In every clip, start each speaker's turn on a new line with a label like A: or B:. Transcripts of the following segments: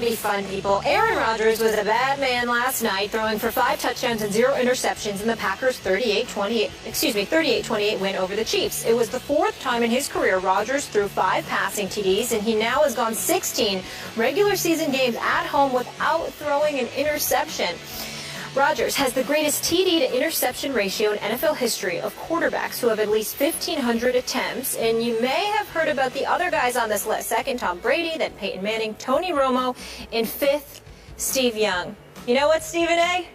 A: to be fun, people. Aaron Rodgers was a bad man last night, throwing for 5 touchdowns and 0 interceptions in the Packers' 38-28 win over the Chiefs. It was the 4th time in his career Rodgers threw 5 passing TDs, and he now has gone 16 regular season games at home without throwing an interception. Rodgers has the greatest TD to interception ratio in NFL history of quarterbacks who have at least 1,500 attempts. And you may have heard about the other guys on this list. 2nd, Tom Brady, then Peyton Manning, Tony Romo, and 5th, Steve Young. You know what, Stephen A?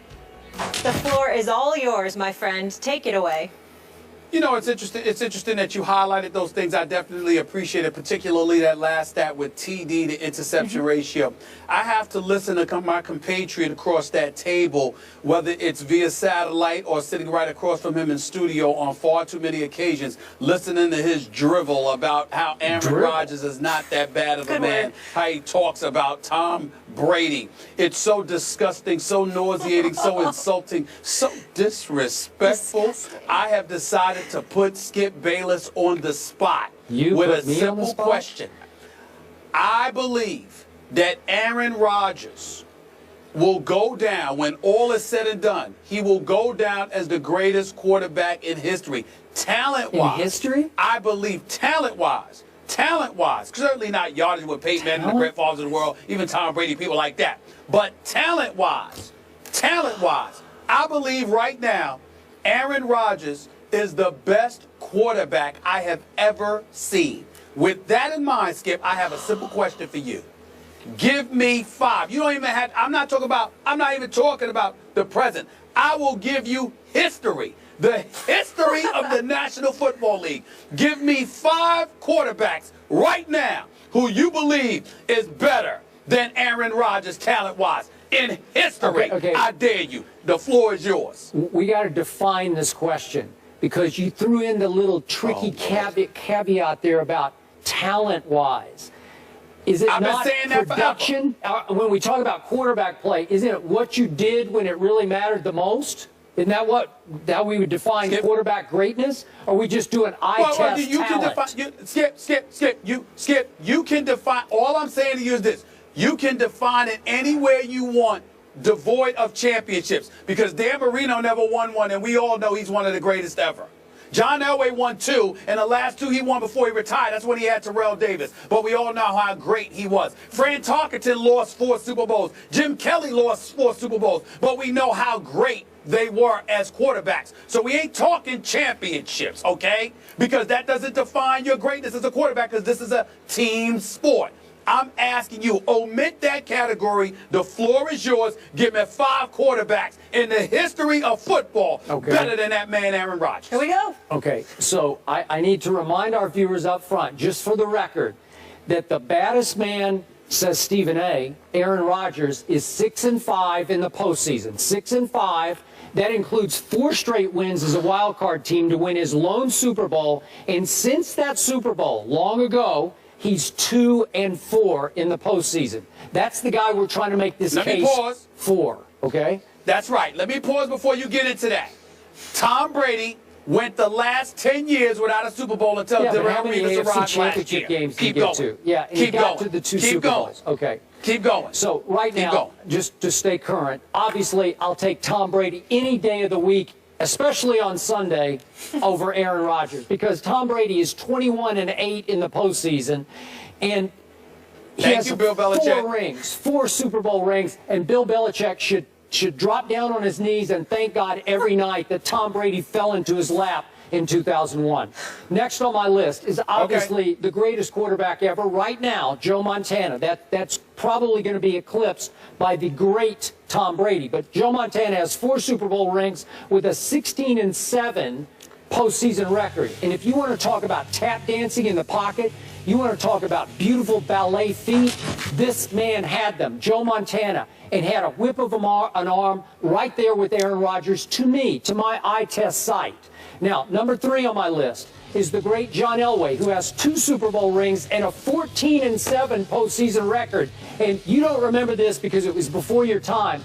A: The floor is all yours, my friend. Take it away.
B: You know, it's interesting. It's interesting that you highlighted those things. I definitely appreciate it, particularly that last stat with TD to interception ratio. I have to listen to my compatriot across that table, whether it's via satellite or sitting right across from him in studio on far too many occasions, listening to his drivel about how Aaron Rodgers is not that bad of a man, how he talks about Tom Brady. It's so disgusting, so nauseating, so insulting, so disrespectful. I have decided to put Skip Bayless on the spot with a simple question. I believe that Aaron Rodgers will go down, when all is said and done, he will go down as the greatest quarterback in history. Talent-wise.
C: In history?
B: I believe talent-wise. Talent-wise. Certainly not yardage with Peyton Manning, the great fathers of the world, even Tom Brady, people like that. But talent-wise, I believe right now Aaron Rodgers is the best quarterback I have ever seen. With that in mind, Skip, I have a simple question for you. Give me 5. You don't even have, I'm not even talking about the present. I will give you history. The history of the National Football League. Give me 5 quarterbacks right now who you believe is better than Aaron Rodgers talent-wise in history.
C: Okay.
B: I dare you. The floor is yours.
C: We got to define this question, because you threw in the little tricky caveat there about talent-wise. Is it not production? When we talk about quarterback play, isn't it what you did when it really mattered the most? Isn't that what we would define quarterback greatness? Or are we just doing eye-test talent?
B: You can define, all I'm saying to you is this. You can define it any way you want, devoid of championships. Because Dan Marino never won one, and we all know he's one of the greatest ever. John Elway won 2, and the last 2 he won before he retired. That's when he had Terrell Davis. But we all know how great he was. Fran Tarkenton lost 4 Super Bowls. Jim Kelly lost 4 Super Bowls. But we know how great they were as quarterbacks. So we ain't talking championships, okay? Because that doesn't define your greatness as a quarterback, because this is a team sport. I'm asking you, omit that category. The floor is yours. Give me 5 quarterbacks in the history of football better than that man, Aaron Rodgers.
A: Here we go.
C: Okay, so I need to remind our viewers up front, just for the record, that the baddest man, says Stephen A., Aaron Rodgers, is 6-5 in the postseason. 6-5. That includes 4 straight wins as a wild card team to win his lone Super Bowl. And since that Super Bowl, long ago, he's 2-4 in the postseason. That's the guy we're trying to make this case for, okay?
B: That's right. Let me pause before you get into that. Tom Brady went the last 10 years without a Super Bowl until Darrell Revis arrived last year.
C: Games
B: Keep going.
C: To? Yeah, and he got to the 2 Super Bowls. Okay.
B: Keep going.
C: So right now, just to stay current, obviously I'll take Tom Brady any day of the week, especially on Sunday, over Aaron Rodgers, because Tom Brady is 21-8 in the postseason, and he has 4 rings, 4 Super Bowl rings, and Bill Belichick should drop down on his knees and thank God every night that Tom Brady fell into his lap in 2001. Next on my list is obviously the greatest quarterback ever right now, Joe Montana. That's probably going to be eclipsed by the great Tom Brady. But Joe Montana has 4 Super Bowl rings with a 16-7 postseason record. And if you want to talk about tap dancing in the pocket, you want to talk about beautiful ballet feet, this man had them, Joe Montana, and had a whip of an arm right there with Aaron Rodgers, to me, to my eye test sight. Now, number 3 on my list is the great John Elway, who has 2 Super Bowl rings and a 14-7 postseason record. And you don't remember this because it was before your time.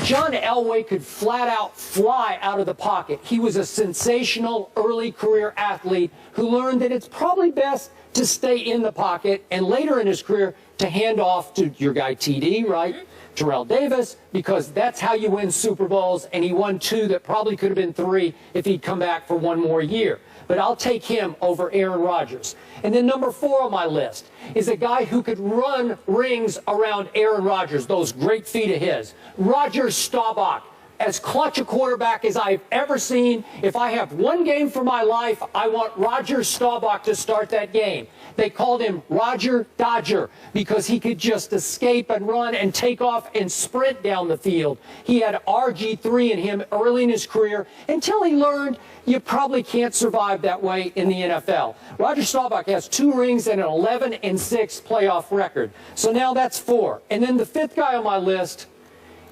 C: John Elway could flat out fly out of the pocket. He was a sensational early career athlete who learned that it's probably best to stay in the pocket, and later in his career to hand off to your guy TD, right? Terrell Davis, because that's how you win Super Bowls, and he won 2 that probably could have been 3 if he'd come back for 1 more year. But I'll take him over Aaron Rodgers. And then number 4 on my list is a guy who could run rings around Aaron Rodgers, those great feet of his. Roger Staubach. As clutch a quarterback as I've ever seen. If I have one game for my life, I want Roger Staubach to start that game. They called him Roger Dodger because he could just escape and run and take off and sprint down the field. He had RG3 in him early in his career until he learned you probably can't survive that way in the NFL. Roger Staubach has 2 rings and an 11-6 playoff record. So now that's 4. And then the 5th guy on my list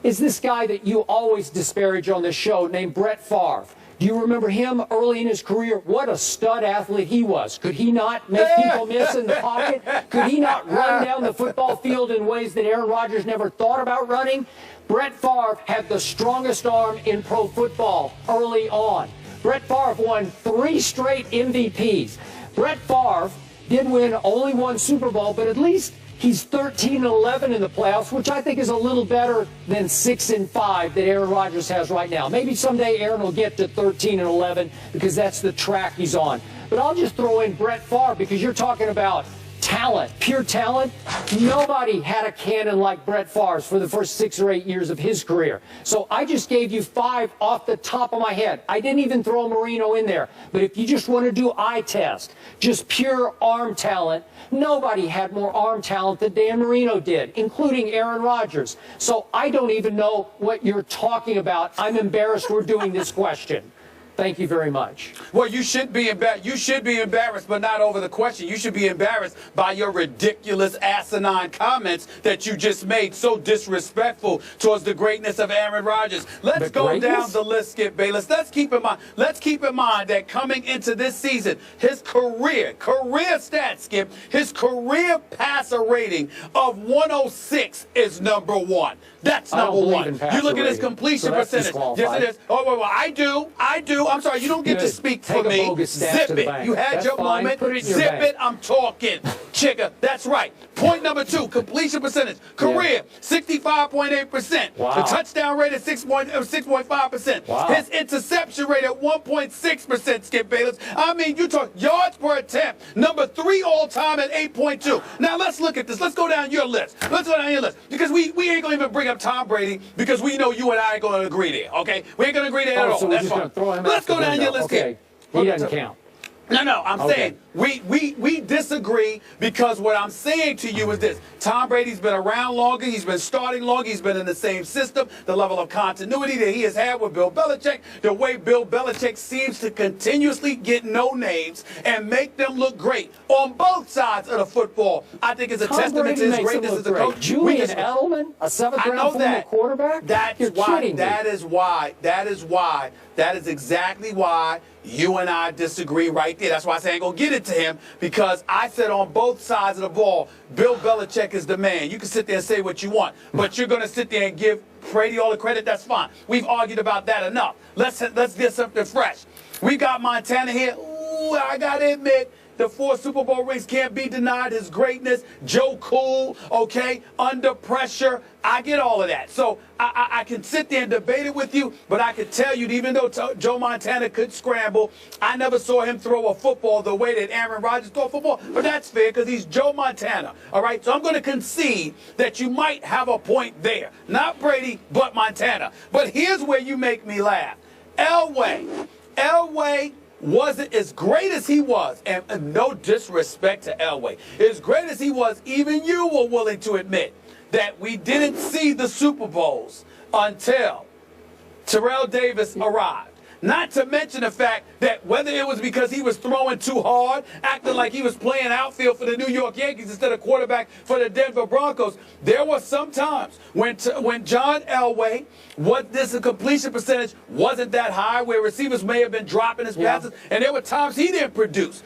C: is this guy that you always disparage on this show named Brett Favre. Do you remember him early in his career? What a stud athlete he was. Could he not make people miss in the pocket? Could he not run down the football field in ways that Aaron Rodgers never thought about running? Brett Favre had the strongest arm in pro football early on. Brett Favre won 3 straight MVPs. Brett Favre did win only 1 Super Bowl, but at least he's 13-11 in the playoffs, which I think is a little better than 6-5 that Aaron Rodgers has right now. Maybe someday Aaron will get to 13-11 because that's the track he's on. But I'll just throw in Brett Favre because you're talking about talent, pure talent. Nobody had a cannon like Brett Favre's for the first 6 or 8 years of his career. So I just gave you 5 off the top of my head. I didn't even throw Marino in there. But if you just want to do eye test, just pure arm talent, nobody had more arm talent than Dan Marino did, including Aaron Rodgers. So I don't even know what you're talking about. I'm embarrassed we're doing this question. Thank you very much.
B: Well, you should be embarrassed, but not over the question. You should be embarrassed by your ridiculous, asinine comments that you just made, so disrespectful towards the greatness of Aaron Rodgers. Let's go down the list, Skip Bayless. Let's keep in mind that coming into this season, his career stats, Skip, his career passer rating of 106 is number 1. That's number 1. You look at his completion percentage. Yes, it is. Oh, well, I do. I'm sorry, you don't get to speak for me. Zip it. You had your moment. Zip it. I'm talking. Chigga. That's right. Point number 2, completion percentage. Career, 65.8%.
C: Wow.
B: The touchdown rate is 6.5%.
C: Wow.
B: His interception rate at 1.6%, Skip Bayless. I mean, you talk yards per attempt. Number 3 all-time at 8.2. Now, let's look at this. Let's go down your list. Because we ain't going to even bring up Tom Brady because we know you and I ain't going to agree there, okay? We ain't going to agree there at all.
C: So
B: that's fine. Let's go down your list.
C: Okay. He doesn't count.
B: No, I'm saying we disagree because what I'm saying to you is this. Tom Brady's been around longer. He's been starting longer. He's been in the same system. The level of continuity that he has had with Bill Belichick, the way Bill Belichick seems to continuously get no names and make them look great on both sides of the football, I think is a testament to his greatness as a coach.
C: Julian Edelman, a 7th-round former quarterback? That is exactly why you and I disagree right there. That's why I say I ain't going to get it to him, because I said on both sides of the ball, Bill Belichick is the man. You can sit there and say what you want, but you're going to sit there and give Brady all the credit. That's fine. We've argued about that enough. Let's get something fresh. We got Montana here. Ooh, I got to admit, the 4 Super Bowl rings can't be denied his greatness. Joe Cool, okay, under pressure. I get all of that. So I can sit there and debate it with you, but I can tell you, even though Joe Montana could scramble, I never saw him throw a football the way that Aaron Rodgers threw a football. But that's fair because he's Joe Montana, all right? So I'm going to concede that you might have a point there. Not Brady, but Montana. But here's where you make me laugh. Elway wasn't as great as he was, and no disrespect to Elway, as great as he was, even you were willing to admit that we didn't see the Super Bowls until Terrell Davis arrived. Not to mention the fact that whether it was because he was throwing too hard, acting like he was playing outfield for the New York Yankees instead of quarterback for the Denver Broncos, there were some times when John Elway, this completion percentage wasn't that high, where receivers may have been dropping his passes, and there were times he didn't produce.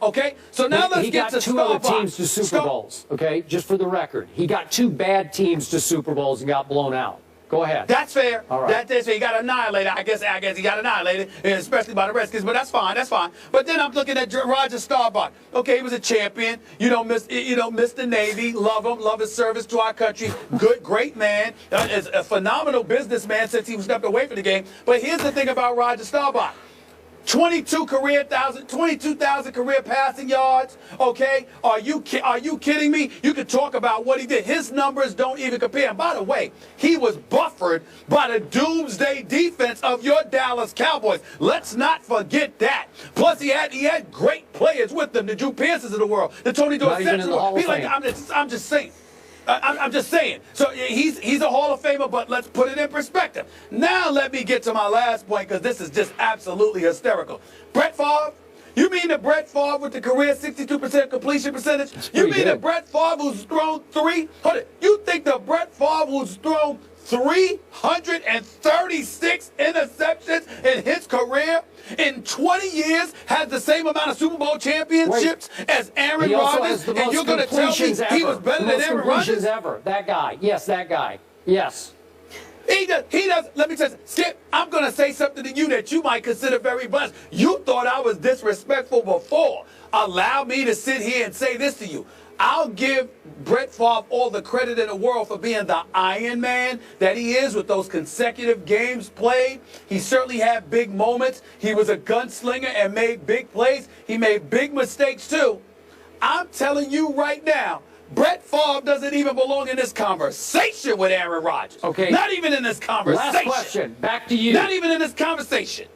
C: Okay? So now let's get to He got 2 other teams to Super Bowls, okay? Just for the record. He got 2 bad teams to Super Bowls and got blown out. Go ahead.
B: That's fair.
C: All right.
B: That's fair. He got annihilated. I guess he got annihilated, especially by the Redskins. But that's fine. That's fine. But then I'm looking at Roger Staubach. Okay, he was a champion. You don't miss the Navy. Love him. Love his service to our country. Good, great man. Is a phenomenal businessman since he stepped away from the game. But here's the thing about Roger Staubach. 22,000 career passing yards. Okay, are you kidding me? You could talk about what he did. His numbers don't even compare. And by the way, he was buffered by the doomsday defense of your Dallas Cowboys. Let's not forget that. Plus, he had great players with him. The Drew Pearsons of the world, the Tony Dorsett's of the world. I'm just saying. I'm just saying. So he's a Hall of Famer, but let's put it in perspective. Now let me get to my last point, because this is just absolutely hysterical. Brett Favre? You mean the Brett Favre with the career 62% completion percentage? You mean the Brett Favre who's thrown you think the Brett Favre who's thrown 336 interceptions in his career in 20 years has the same amount of Super Bowl championships as Aaron Rodgers? And you're going to tell me he was better than Aaron Rodgers?
C: Ever. That guy. Yes, that guy. Yes.
B: He does. Let me tell you, Skip, I'm going to say something to you that you might consider very blessed. You thought I was disrespectful before. Allow me to sit here and say this to you. I'll give Brett Favre all the credit in the world for being the Iron Man that he is with those consecutive games played. He certainly had big moments. He was a gunslinger and made big plays. He made big mistakes too. I'm telling you right now, Brett Favre doesn't even belong in this conversation with Aaron Rodgers.
C: Okay.
B: Not even in this conversation.
C: Last question. Back to you.
B: Not even in this conversation.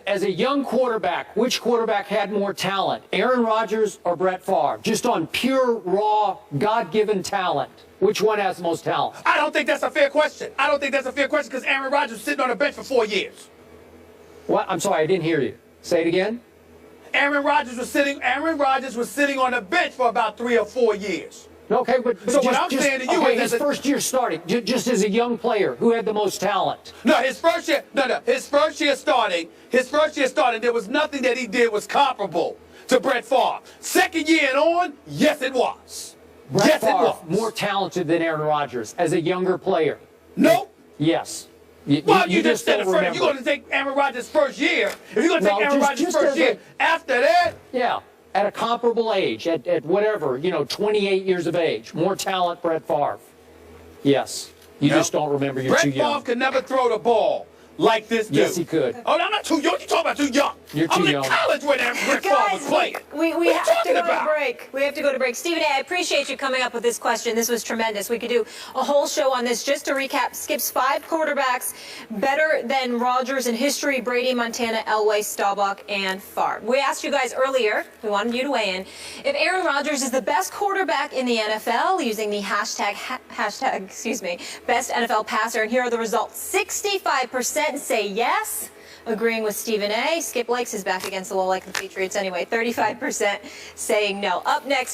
C: As a young quarterback, which quarterback had more talent, Aaron Rodgers or Brett Favre? Just on pure, raw, God-given talent, which one has the most talent?
B: I don't think that's a fair question. I don't think that's a fair question, because Aaron Rodgers was sitting on the bench for 4 years.
C: What? I'm sorry, I didn't hear you. Say it again.
B: Aaron Rodgers was sitting on the bench for about 3 or 4 years.
C: Okay, but
B: so what I'm saying to you is
C: his first year starting, just as a young player, who had the most talent?
B: No, his first year starting, there was nothing that he did was comparable to Brett Favre. Second year and on, yes, it was.
C: Brett Favre, more talented than Aaron Rodgers as a younger player.
B: Nope.
C: Yes.
B: You just said you're going to take Aaron Rodgers' first year. If you're going to take Aaron Rodgers' first year, after that,
C: yeah. At a comparable age, at whatever, 28 years of age. More talent, Brett Favre. Yes. You just don't remember. You're too young.
B: Brett Favre could never throw the ball like this dude.
C: Yes, he could.
B: Oh, I'm not too young. You're talking about too young.
C: You're too young.
B: I'm in college when Brett Favre was playing.
A: We have to go to break. We have to go to break. Stephen A., I appreciate you coming up with this question. This was tremendous. We could do a whole show on this. Just to recap, Skip's 5 quarterbacks better than Rodgers in history: Brady, Montana, Elway, Staubach, and Favre. We asked you guys earlier, we wanted you to weigh in, if Aaron Rodgers is the best quarterback in the NFL, using the hashtag best NFL passer. And here are the results. 65% say yes, agreeing with Stephen A. Skip likes his back against the wall like the Patriots anyway. 35% saying no. Up next.